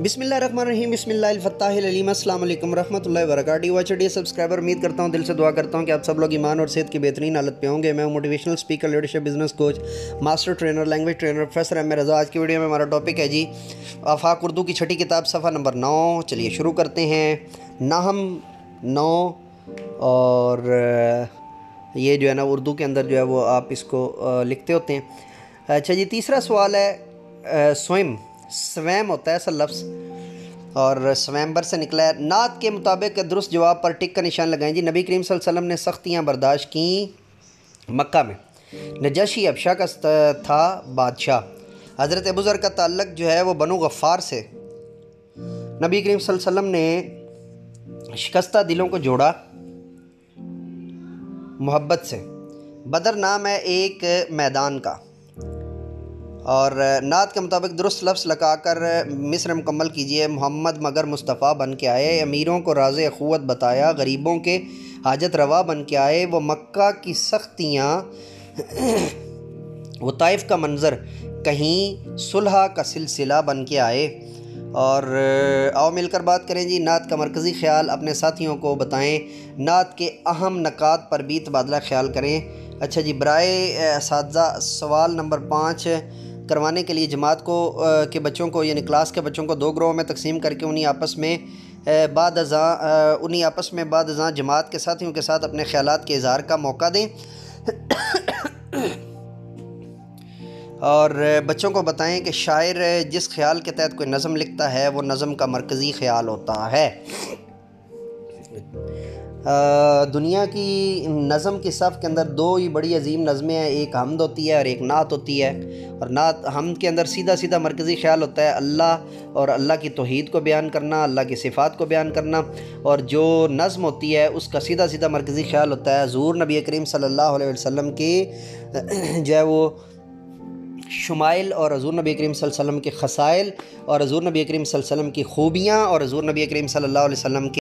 بسم اللہ الرحمن الرحیم، بسم اللہ الفتاح العلیم، السلام علیکم ورحمۃ اللہ وبرکاتہ۔ واچ سبسکرائبر، امید کرتا ہوں، دل سے دعا کرتا ہوں کہ آپ سب لوگ ایمان اور صحت کی بہترین حالت پہ ہوں گے۔ میں ہوں motivational speaker, leadership business coach, master trainer, language trainer professor M Raza. آج کی ویڈیو میں ہمارا ٹاپک ہے آفاق اردو کی چھٹی کتاب، صفحہ نمبر 9۔ چلیے شروع کرتے ہیں۔ نحم 9، اور یہ جو ہے نا اردو کے اندر جو ہے وہ آپ اس کو لکھتے ہوتے ہیں۔ اچھا جی، تیسرا سوال ہے سویم ہوتا ہے اصل لفظ، اور سویمبر سے نکلا ہے۔ نعت کے مطابق درست جواب پر ٹک کا نشان لگائیں جی۔ نبی کریم صلی اللہ علیہ وسلم نے سختیاں برداشت کیں مکہ میں۔ نجاشی حبشہ کا تھا بادشاہ۔ حضرت ابو ذر کا تعلق جو ہے وہ بنو غفار سے۔ نبی کریم صلی اللہ علیہ وسلم نے شکستہ دلوں کو جوڑا محبت سے۔ بدر نام ہے ایک میدان کا۔ اور نعت کے مطابق درست لفظ لگا کر مصر مکمل کیجئے۔ محمد مگر مصطفیٰ بن کے آئے، امیروں کو راز اخوت بتایا، غریبوں کے حاجت روا بن کے آئے۔ وہ مکہ کی سختیاں، وہ طائف کا منظر، کہیں صلح کا سلسلہ بن کے آئے۔ اور آؤ مل کر بات کریں جی۔ نعت کا مرکزی خیال اپنے ساتھیوں کو بتائیں۔ نعت کے اہم نکات پر بھی تبادلہ خیال کریں۔ اچھا جی، برائے اساتذہ سوال نمبر 5 کروانے کے لیے جماعت کے بچوں کو، یعنی کلاس کے بچوں کو 2 گروہوں میں تقسیم کر کے انہیں آپس میں بعد ازاں جماعت کے ساتھیوں کے ساتھ اپنے خیالات کے اظہار کا موقع دیں۔ اور بچوں کو بتائیں کہ شاعر جس خیال کے تحت کوئی نظم لکھتا ہے وہ نظم کا مرکزی خیال ہوتا ہے۔ دنیا کی نظم کی صف کے اندر 2 ہی بڑی عظیم نظمیں ہیں، ایک حمد ہوتی ہے اور ایک نعت ہوتی ہے۔ اور نعت، حمد کے اندر سیدھا مرکزی خیال ہوتا ہے اللہ اور اللہ کی توحید کو بیان کرنا، اللہ کی صفات کو بیان کرنا، اور جو نظم ہوتی ہے اس کا سیدھا مرکزی خیال ہوتا ہے حضور نبی کریم صلی اللہ علیہ وسلم کے جو ہے وہ شمائل، اور حضور نبی کریم صلی اللہ علیہ وسلم کے خصائل، اور حضور نبی کریم صلی اللہ علیہ وسلم کی خوبیاں، اور حضور نبی کریم صلی اللہ علیہ وسلم کے